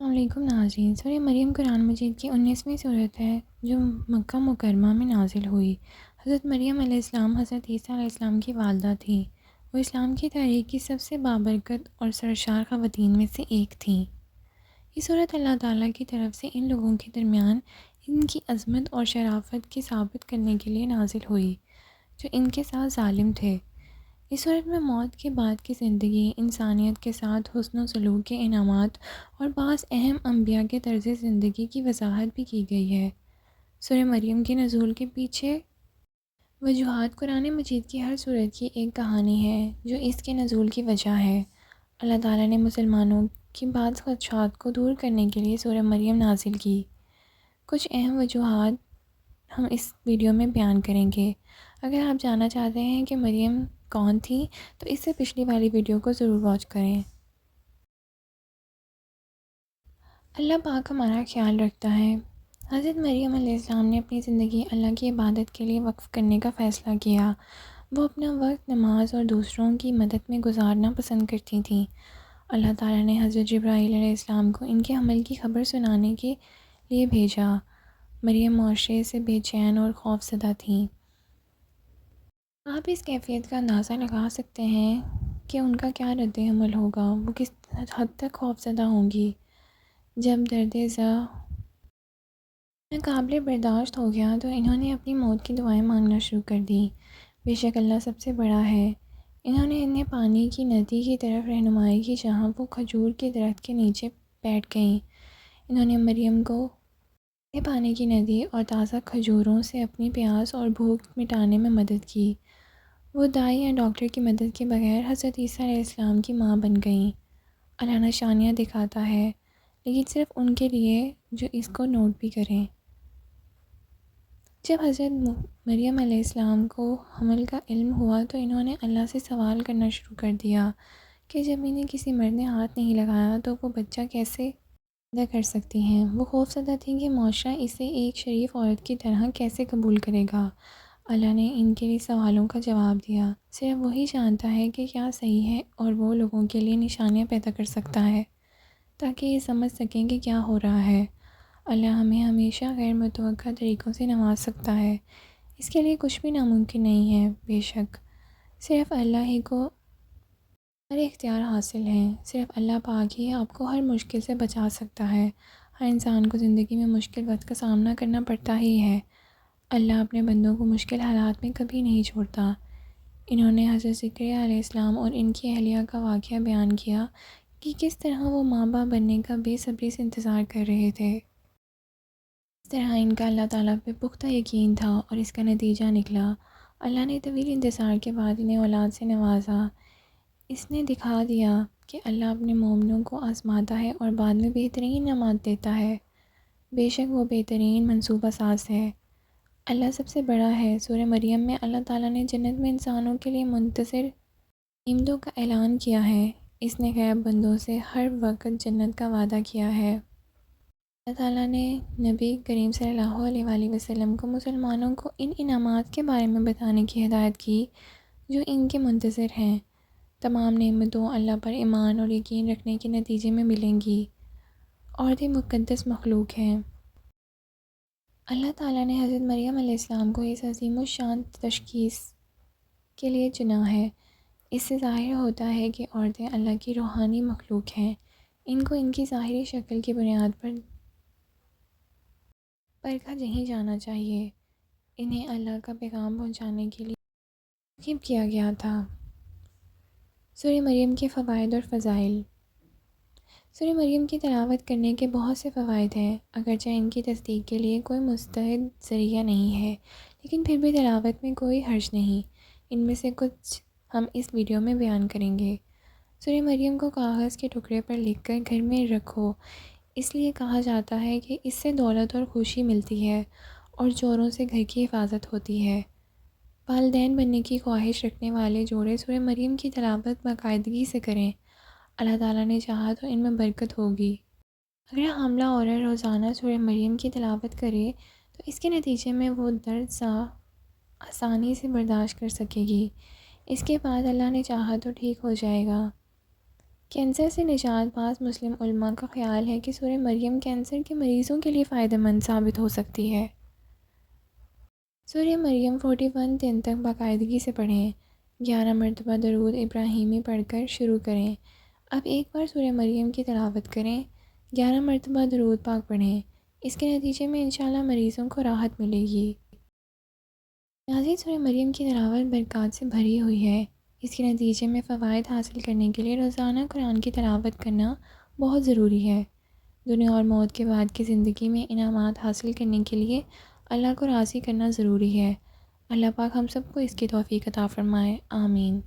السلام علیکم ناظرین، سورہ مریم قرآن مجید کی 19ویں صورت ہے جو مکہ مکرمہ میں نازل ہوئی۔ حضرت مریم علیہ السلام حضرت عیسیٰ علیہ السلام کی والدہ تھیں۔ وہ اسلام کی تاریخ کی سب سے بابرکت اور سرشار خواتین میں سے ایک تھیں۔ یہ صورت اللہ تعالیٰ کی طرف سے ان لوگوں کے درمیان ان کی عظمت اور شرافت کی ثابت کرنے کے لیے نازل ہوئی جو ان کے ساتھ ظالم تھے۔ اس صورت میں موت کے بعد کی زندگی، انسانیت کے ساتھ حسن و سلوک کے انعامات اور بعض اہم انبیاء کے طرز زندگی کی وضاحت بھی کی گئی ہے۔ سورہ مریم کے نزول کے پیچھے وجوہات قرآن مجید کی ہر صورت کی ایک کہانی ہے جو اس کے نزول کی وجہ ہے۔ اللہ تعالیٰ نے مسلمانوں کی بعض خدشات کو دور کرنے کے لیے سورہ مریم نازل کی۔ کچھ اہم وجوہات ہم اس ویڈیو میں بیان کریں گے۔ اگر آپ جاننا چاہتے ہیں کہ مریم کون تھی تو اس سے پچھلی والی ویڈیو کو ضرور واچ کریں۔ اللہ پاک ہمارا خیال رکھتا ہے۔ حضرت مریم علیہ السلام نے اپنی زندگی اللہ کی عبادت کے لیے وقف کرنے کا فیصلہ کیا۔ وہ اپنا وقت نماز اور دوسروں کی مدد میں گزارنا پسند کرتی تھیں۔ اللہ تعالیٰ نے حضرت جبرائیل علیہ السلام کو ان کے عمل کی خبر سنانے کے لیے بھیجا۔ مریم معاشرے سے بے چین اور خوف زدہ تھیں۔ آپ اس کیفیت کا اندازہ لگا سکتے ہیں کہ ان کا کیا رد عمل ہوگا، وہ کس حد تک خوف زدہ ہوں گی۔ جب درد ذا ناقابل برداشت ہو گیا تو انہوں نے اپنی موت کی دعائیں مانگنا شروع کر دیں۔ بے شک اللہ سب سے بڑا ہے۔ انہوں نے انہیں پانی کی ندی کی طرف رہنمائی کی جہاں وہ کھجور کے درخت کے نیچے بیٹھ گئیں۔ انہوں نے مریم کو پانی کی ندی اور تازہ کھجوروں سے اپنی پیاس اور بھوک مٹانے میں مدد کی۔ وہ دائی یا ڈاکٹر کی مدد کے بغیر حضرت عیسیٰ علیہ السلام کی ماں بن گئیں۔ اللہ نشانیاں دکھاتا ہے لیکن صرف ان کے لیے جو اس کو نوٹ بھی کریں۔ جب حضرت مریم علیہ السلام کو حمل کا علم ہوا تو انہوں نے اللہ سے سوال کرنا شروع کر دیا کہ جب انہیں کسی مرد نے ہاتھ نہیں لگایا تو وہ بچہ کیسے پیدا کر سکتی ہیں۔ وہ خوف زدہ تھیں کہ معاشرہ اسے ایک شریف عورت کی طرح کیسے قبول کرے گا۔ اللہ نے ان کے لیے سوالوں کا جواب دیا۔ صرف وہی جانتا ہے کہ کیا صحیح ہے اور وہ لوگوں کے لیے نشانیاں پیدا کر سکتا ہے تاکہ یہ سمجھ سکیں کہ کیا ہو رہا ہے۔ اللہ ہمیں ہمیشہ غیر متوقع طریقوں سے نواز سکتا ہے۔ اس کے لیے کچھ بھی ناممکن نہیں ہے۔ بے شک صرف اللہ ہی کو ہر اختیار حاصل ہے۔ صرف اللہ پاک ہی آپ کو ہر مشکل سے بچا سکتا ہے۔ ہر انسان کو زندگی میں مشکل وقت کا سامنا کرنا پڑتا ہی ہے۔ اللہ اپنے بندوں کو مشکل حالات میں کبھی نہیں چھوڑتا۔ انہوں نے حضرت زکریا علیہ السلام اور ان کی اہلیہ کا واقعہ بیان کیا کہ کس طرح وہ ماں باپ بننے کا بے صبری سے انتظار کر رہے تھے۔ اس طرح ان کا اللہ تعالیٰ پہ پختہ یقین تھا اور اس کا نتیجہ نکلا۔ اللہ نے طویل انتظار کے بعد انہیں اولاد سے نوازا۔ اس نے دکھا دیا کہ اللہ اپنے مومنوں کو آزماتا ہے اور بعد میں بہترین انعامات دیتا ہے۔ بے شک وہ بہترین منصوبہ ساز ہے۔ اللہ سب سے بڑا ہے۔ سورہ مریم میں اللہ تعالیٰ نے جنت میں انسانوں کے لیے منتظر نعمتوں کا اعلان کیا ہے۔ اس نے غیب بندوں سے ہر وقت جنت کا وعدہ کیا ہے۔ اللہ تعالیٰ نے نبی کریم صلی اللہ علیہ وآلہ وسلم کو مسلمانوں کو ان انعامات کے بارے میں بتانے کی ہدایت کی جو ان کے منتظر ہیں۔ تمام نعمتوں اللہ پر ایمان اور یقین رکھنے کے نتیجے میں ملیں گی۔ عورتیں مقدس مخلوق ہیں۔ اللہ تعالیٰ نے حضرت مریم علیہ السلام کو اس عظیم الشان تشخیص کے لیے چنا ہے۔ اس سے ظاہر ہوتا ہے کہ عورتیں اللہ کی روحانی مخلوق ہیں۔ ان کو ان کی ظاہری شکل کی بنیاد پر پرکھا نہیں جانا چاہیے۔ انہیں اللہ کا پیغام پہنچانے کے لیے منتخب کیا گیا تھا۔ سورہ مریم کے فوائد اور فضائل۔ سورہ مریم کی تلاوت کرنے کے بہت سے فوائد ہیں۔ اگرچہ ان کی تصدیق کے لیے کوئی مستند ذریعہ نہیں ہے لیکن پھر بھی تلاوت میں کوئی حرج نہیں۔ ان میں سے کچھ ہم اس ویڈیو میں بیان کریں گے۔ سورہ مریم کو کاغذ کے ٹکڑے پر لکھ کر گھر میں رکھو۔ اس لیے کہا جاتا ہے کہ اس سے دولت اور خوشی ملتی ہے اور چوروں سے گھر کی حفاظت ہوتی ہے۔ والدین بننے کی خواہش رکھنے والے جوڑے سورہ مریم کی تلاوت باقاعدگی سے کریں۔ اللہ تعالیٰ نے چاہا تو ان میں برکت ہوگی۔ اگر حاملہ عورت روزانہ سورہ مریم کی تلاوت کرے تو اس کے نتیجے میں وہ درد سا آسانی سے برداشت کر سکے گی۔ اس کے بعد اللہ نے چاہا تو ٹھیک ہو جائے گا۔ کینسر سے نجات پاس مسلم علماء کا خیال ہے کہ سورہ مریم کینسر کے مریضوں کے لیے فائدہ مند ثابت ہو سکتی ہے۔ سورہ مریم 41 دن تک باقاعدگی سے پڑھیں۔ 11 مرتبہ درود ابراہیمی پڑھ کر شروع کریں۔ اب ایک بار سورہ مریم کی تلاوت کریں۔ 11 مرتبہ درود پاک پڑھیں۔ اس کے نتیجے میں انشاءاللہ مریضوں کو راحت ملے گی۔ ناظرین، سورہ مریم کی تلاوت برکات سے بھری ہوئی ہے۔ اس کے نتیجے میں فوائد حاصل کرنے کے لیے روزانہ قرآن کی تلاوت کرنا بہت ضروری ہے۔ دنیا اور موت کے بعد کی زندگی میں انعامات حاصل کرنے کے لیے اللہ کو راضی کرنا ضروری ہے۔ اللہ پاک ہم سب کو اس کی توفیق عطا فرمائے، آمین۔